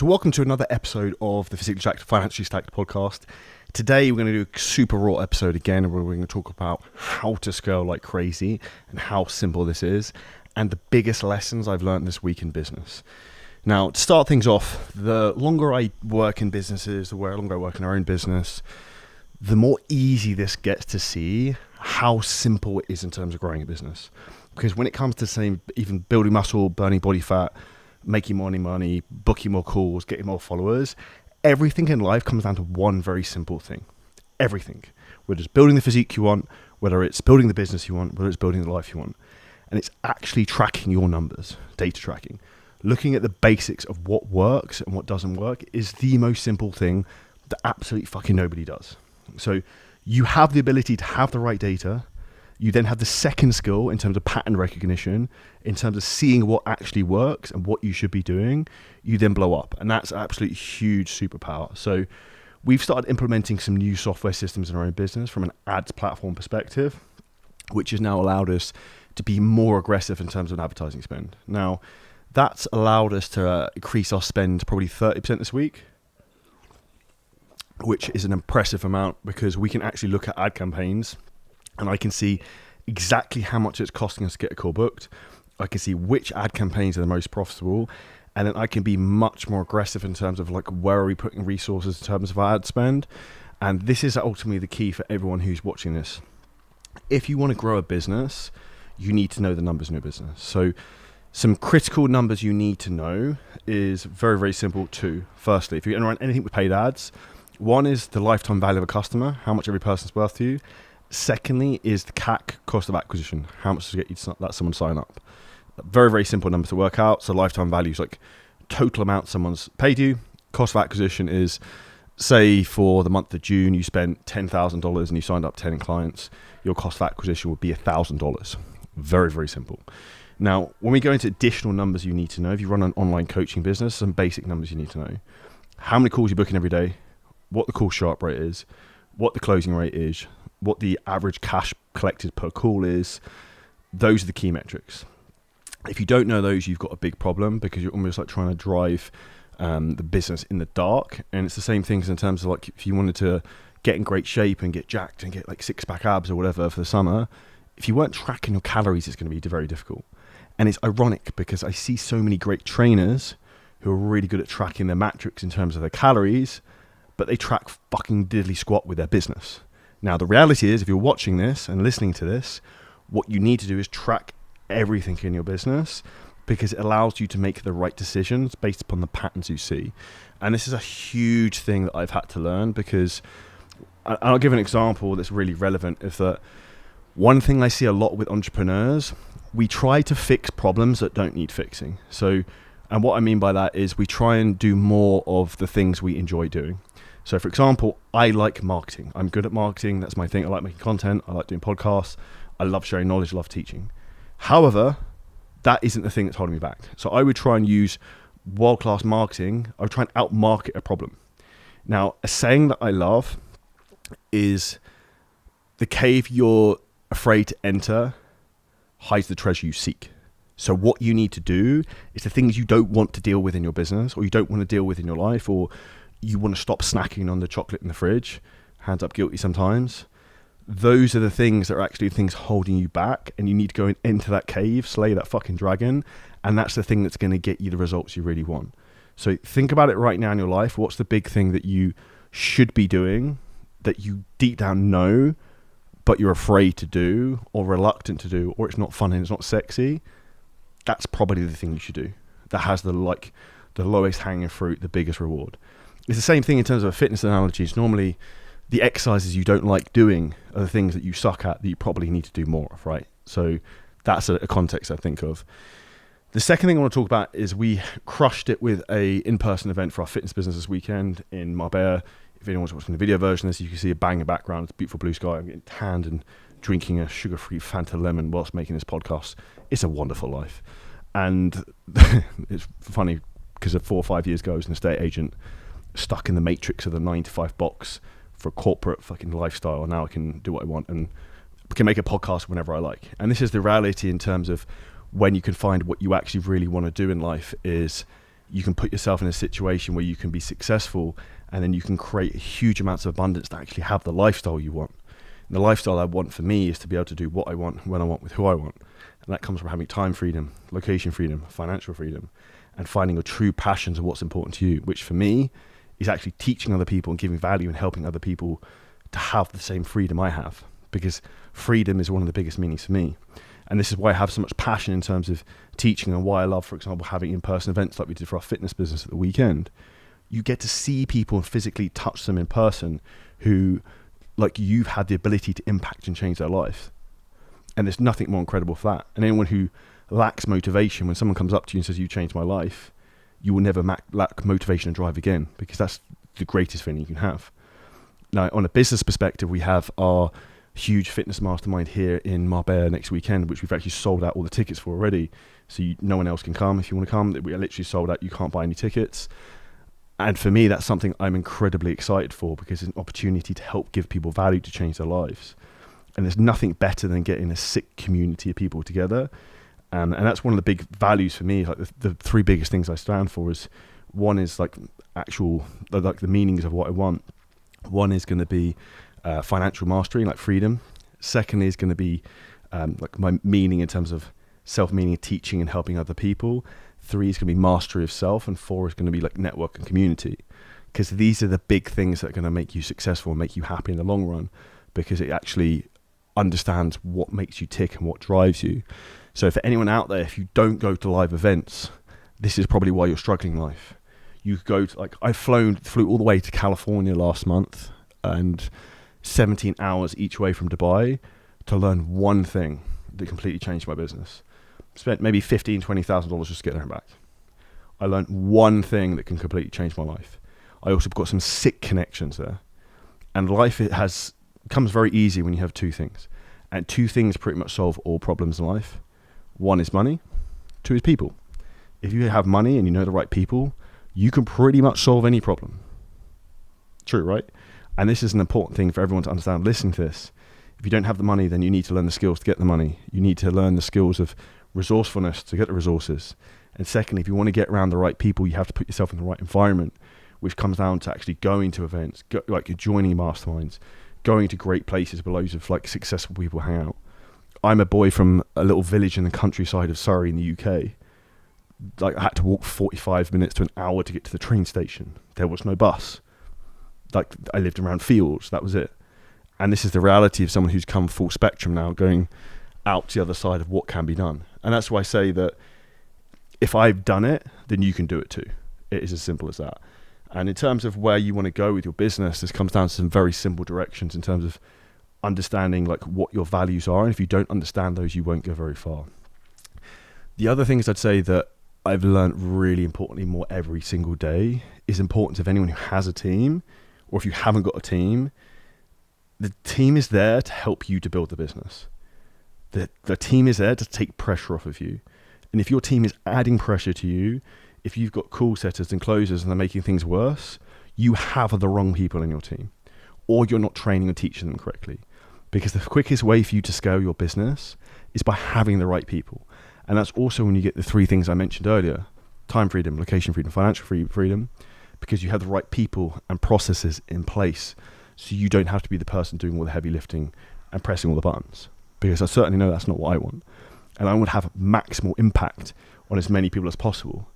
So welcome to another episode of the Physically Stacked, Financially Stacked podcast. Today we're going to do a super raw episode again where we're going to talk about how to scale like crazy and how simple this is and the biggest lessons I've learned this week in business. Now, to start things off, the longer I work in businesses, the longer I work in our own business, the more easy this gets to see how simple it is in terms of growing a business. Because when it comes to even building muscle, burning body fat, making more money, booking more calls, getting more followers, everything in life comes down to one very simple thing. Everything. Whether it's building the physique you want, whether it's building the business you want, whether it's building the life you want. And it's actually tracking your numbers, data tracking. Looking at the basics of what works and what doesn't work is the most simple thing that absolutely fucking nobody does. So you have the ability to have the right data. You then have the second skill in terms of pattern recognition, in terms of seeing what actually works and what you should be doing. You then blow up. And that's absolutely huge superpower. So we've started implementing some new software systems in our own business from an ads platform perspective, which has now allowed us to be more aggressive in terms of advertising spend. Now, that's allowed us to increase our spend probably 30% this week, which is an impressive amount because we can actually look at ad campaigns and I can see exactly how much it's costing us to get a call booked. I can see which ad campaigns are the most profitable. And then I can be much more aggressive in terms of like where are we putting resources in terms of our ad spend. And this is ultimately the key for everyone who's watching this. If you want to grow a business, you need to know the numbers in your business. So some critical numbers you need to know is very, very simple too. Firstly, if you're going to run anything with paid ads, one is the lifetime value of a customer, how much every person's worth to you. Secondly is the CAC, cost of acquisition. How much does it get you to let someone sign up? Very, very simple number to work out. So lifetime value is like total amount someone's paid you. Cost of acquisition is, say for the month of June, you spent $10,000 and you signed up 10 clients. Your cost of acquisition would be $1,000. Very, very simple. Now, when we go into additional numbers you need to know, if you run an online coaching business, some basic numbers you need to know. How many calls you're booking every day, what the call sharp rate is, what the closing rate is, what the average cash collected per call is. Those are the key metrics. If you don't know those, you've got a big problem because you're almost like trying to drive the business in the dark. And it's the same things in terms of like if you wanted to get in great shape and get jacked and get like six-pack abs or whatever for the summer, if you weren't tracking your calories, it's going to be very difficult. And it's ironic because I see so many great trainers who are really good at tracking their metrics in terms of their calories, but they track fucking diddly squat with their business. Now, the reality is, if you're watching this and listening to this, what you need to do is track everything in your business because it allows you to make the right decisions based upon the patterns you see. And this is a huge thing that I've had to learn because I'll give an example that's really relevant. Is that one thing I see a lot with entrepreneurs, we try to fix problems that don't need fixing. So, and what I mean by that is we try and do more of the things we enjoy doing. So for example, I like marketing. I'm good at marketing. That's my thing. I like making content. I like doing podcasts. I love sharing knowledge. I love teaching. However, that isn't the thing that's holding me back. So I would try and use world-class marketing. I would try and out-market a problem. Now, a saying that I love is the cave you're afraid to enter hides the treasure you seek. So what you need to do is the things you don't want to deal with in your business or you don't want to deal with in your life, or you want to stop snacking on the chocolate in the fridge, hands up guilty sometimes. Those are the things that are actually things holding you back, and you need to go into that cave, slay that fucking dragon, and that's the thing that's going to get you the results you really want. So think about it right now in your life. What's the big thing that you should be doing that you deep down know, but you're afraid to do or reluctant to do, or it's not fun and it's not sexy? That's probably the thing you should do. That has the lowest hanging fruit, the biggest reward. It's the same thing in terms of a fitness analogy. It's normally the exercises you don't like doing are the things that you suck at that you probably need to do more of, right? So that's a context I think of. The second thing I want to talk about is we crushed it with a in-person event for our fitness business this weekend in Marbella. If anyone's watching the video version of this, you can see a bang in the background. It's a beautiful blue sky. I'm getting tanned and drinking a sugar-free Fanta lemon whilst making this podcast. It's a wonderful life. And it's funny because 4 or 5 years ago I was an estate agent stuck in the matrix of the 9-to-5 box for a corporate fucking lifestyle. Now I can do what I want and can make a podcast whenever I like. And this is the reality in terms of when you can find what you actually really want to do in life is you can put yourself in a situation where you can be successful, and then you can create huge amounts of abundance to actually have the lifestyle you want. And the lifestyle I want for me is to be able to do what I want, when I want, with who I want. And that comes from having time freedom, location freedom, financial freedom, and finding your true passions of what's important to you, which for me is actually teaching other people and giving value and helping other people to have the same freedom I have, because freedom is one of the biggest meanings for me. And this is why I have so much passion in terms of teaching, and why I love, for example, having in-person events like we did for our fitness business at the weekend. You get to see people and physically touch them in person who, like, you've had the ability to impact and change their life. And there's nothing more incredible for that. And anyone who lacks motivation, when someone comes up to you and says, you changed my life, you will never lack motivation and drive again, because that's the greatest thing you can have. Now, on a business perspective, we have our huge fitness mastermind here in Marbella next weekend, which we've actually sold out all the tickets for already. So no one else can come. If you want to come, we are literally sold out. You can't buy any tickets. And for me, that's something I'm incredibly excited for, because it's an opportunity to help give people value to change their lives. And there's nothing better than getting a sick community of people together. And that's one of the big values for me. Like the three biggest things I stand for is, one is like the meanings of what I want. One is going to be financial mastery, like freedom. Secondly is going to be like my meaning in terms of self-meaning, teaching and helping other people. 3 is going to be mastery of self, and 4 is going to be like network and community, because these are the big things that are going to make you successful and make you happy in the long run, because it actually understands what makes you tick and what drives you. So for anyone out there, if you don't go to live events, this is probably why you're struggling in life. You could go to, like, I flew all the way to California last month, and 17 hours each way from Dubai to learn one thing that completely changed my business. Spent maybe $15,000, $20,000 just to get there and back. I learned one thing that can completely change my life. I also got some sick connections there. And life, becomes very easy when you have 2 things. And 2 things pretty much solve all problems in life. 1 is money, 2 is people. If you have money and you know the right people, you can pretty much solve any problem. True, right? And this is an important thing for everyone to understand. Listen to this. If you don't have the money, then you need to learn the skills to get the money. You need to learn the skills of resourcefulness to get the resources. And secondly, if you want to get around the right people, you have to put yourself in the right environment, which comes down to actually going to events, like joining masterminds, going to great places where loads of like successful people hang out. I'm a boy from a little village in the countryside of Surrey in the UK. Like, I had to walk 45 minutes to an hour to get to the train station. There was no bus. Like, I lived around fields. That was it. And this is the reality of someone who's come full spectrum now, going out to the other side of what can be done. And that's why I say that if I've done it, then you can do it too. It is as simple as that. And in terms of where you want to go with your business, this comes down to some very simple directions in terms of understanding like what your values are. And if you don't understand those, you won't go very far. The other things I'd say that I've learned really importantly more every single day is importance of anyone who has a team, or if you haven't got a team, the team is there to help you to build the business. The team is there to take pressure off of you. And if your team is adding pressure to you, if you've got call setters and closers and they're making things worse, you have the wrong people in your team, or you're not training and teaching them correctly. Because the quickest way for you to scale your business is by having the right people. And that's also when you get the 3 things I mentioned earlier: time freedom, location freedom, financial freedom, because you have the right people and processes in place. So you don't have to be the person doing all the heavy lifting and pressing all the buttons, because I certainly know that's not what I want. And I want to have maximal impact on as many people as possible.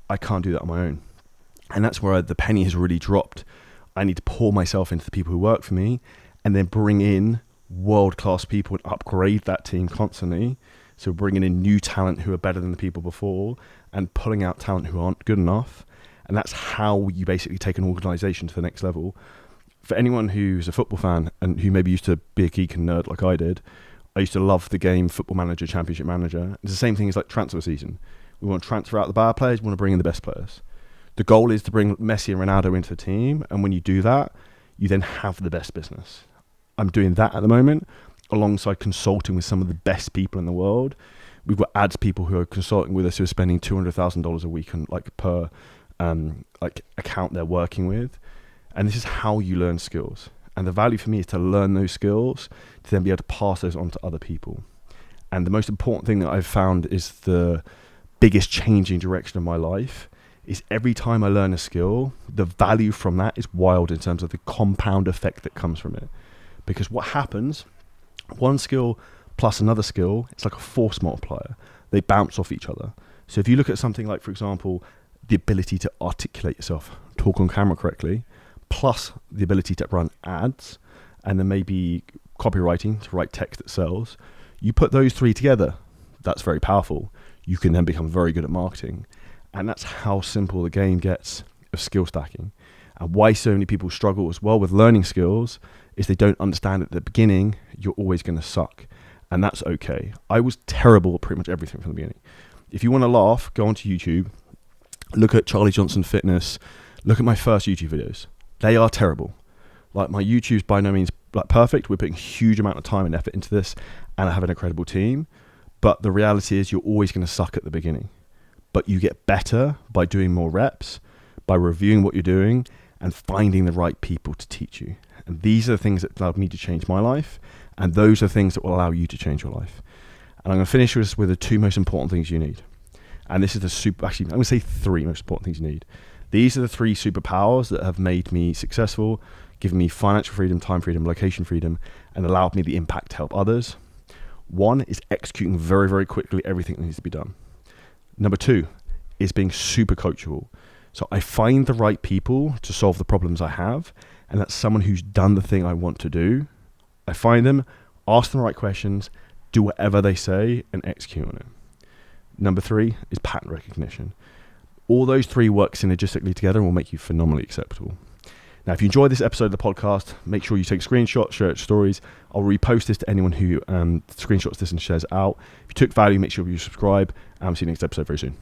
I can't do that on my own. And that's where the penny has really dropped. I need to pour myself into the people who work for me, and then bring in world-class people and upgrade that team constantly. So bringing in new talent who are better than the people before, and pulling out talent who aren't good enough. And that's how you basically take an organization to the next level. For anyone who's a football fan and who maybe used to be a geek and nerd like I did, I used to love the game Football Manager, Championship Manager. It's the same thing as like transfer season. We want to transfer out the bad players, we want to bring in the best players. The goal is to bring Messi and Ronaldo into the team, and when you do that, you then have the best business. I'm doing that at the moment, alongside consulting with some of the best people in the world. We've got ads people who are consulting with us who are spending $200,000 a week on like per account they're working with. And this is how you learn skills. And the value for me is to learn those skills, to then be able to pass those on to other people. And the most important thing that I've found is the biggest changing direction of my life is every time I learn a skill, the value from that is wild in terms of the compound effect that comes from it. Because what happens, one skill plus another skill, it's like a force multiplier. They bounce off each other. So if you look at something like, for example, the ability to articulate yourself, talk on camera correctly, plus the ability to run ads, and then maybe copywriting to write text that sells, you put those three together, that's very powerful. You can then become very good at marketing. And that's how simple the game gets of skill stacking. And why so many people struggle as well with learning skills is they don't understand at the beginning, you're always going to suck. And that's okay. I was terrible at pretty much everything from the beginning. If you want to laugh, go onto YouTube, look at Charlie Johnson Fitness, look at my first YouTube videos. They are terrible. Like, my YouTube's by no means like perfect. We're putting a huge amount of time and effort into this, and I have an incredible team. But the reality is you're always going to suck at the beginning. But you get better by doing more reps, by reviewing what you're doing, and finding the right people to teach you. And these are the things that allowed me to change my life, and those are things that will allow you to change your life. And I'm going to finish this with the two most important things you need. And this is I'm going to say three most important things you need. These are the three superpowers that have made me successful, given me financial freedom, time freedom, location freedom, and allowed me the impact to help others. One is executing very, very quickly everything that needs to be done. Number two is being super coachable. So I find the right people to solve the problems I have, and that's someone who's done the thing I want to do. I find them, ask them the right questions, do whatever they say, and execute on it. Number three is pattern recognition. All those three work synergistically together and will make you phenomenally acceptable. Now, if you enjoyed this episode of the podcast, make sure you take screenshots, share it to stories. I'll repost this to anyone who screenshots this and shares it out. If you took value, make sure you subscribe. And I'll see you next episode very soon.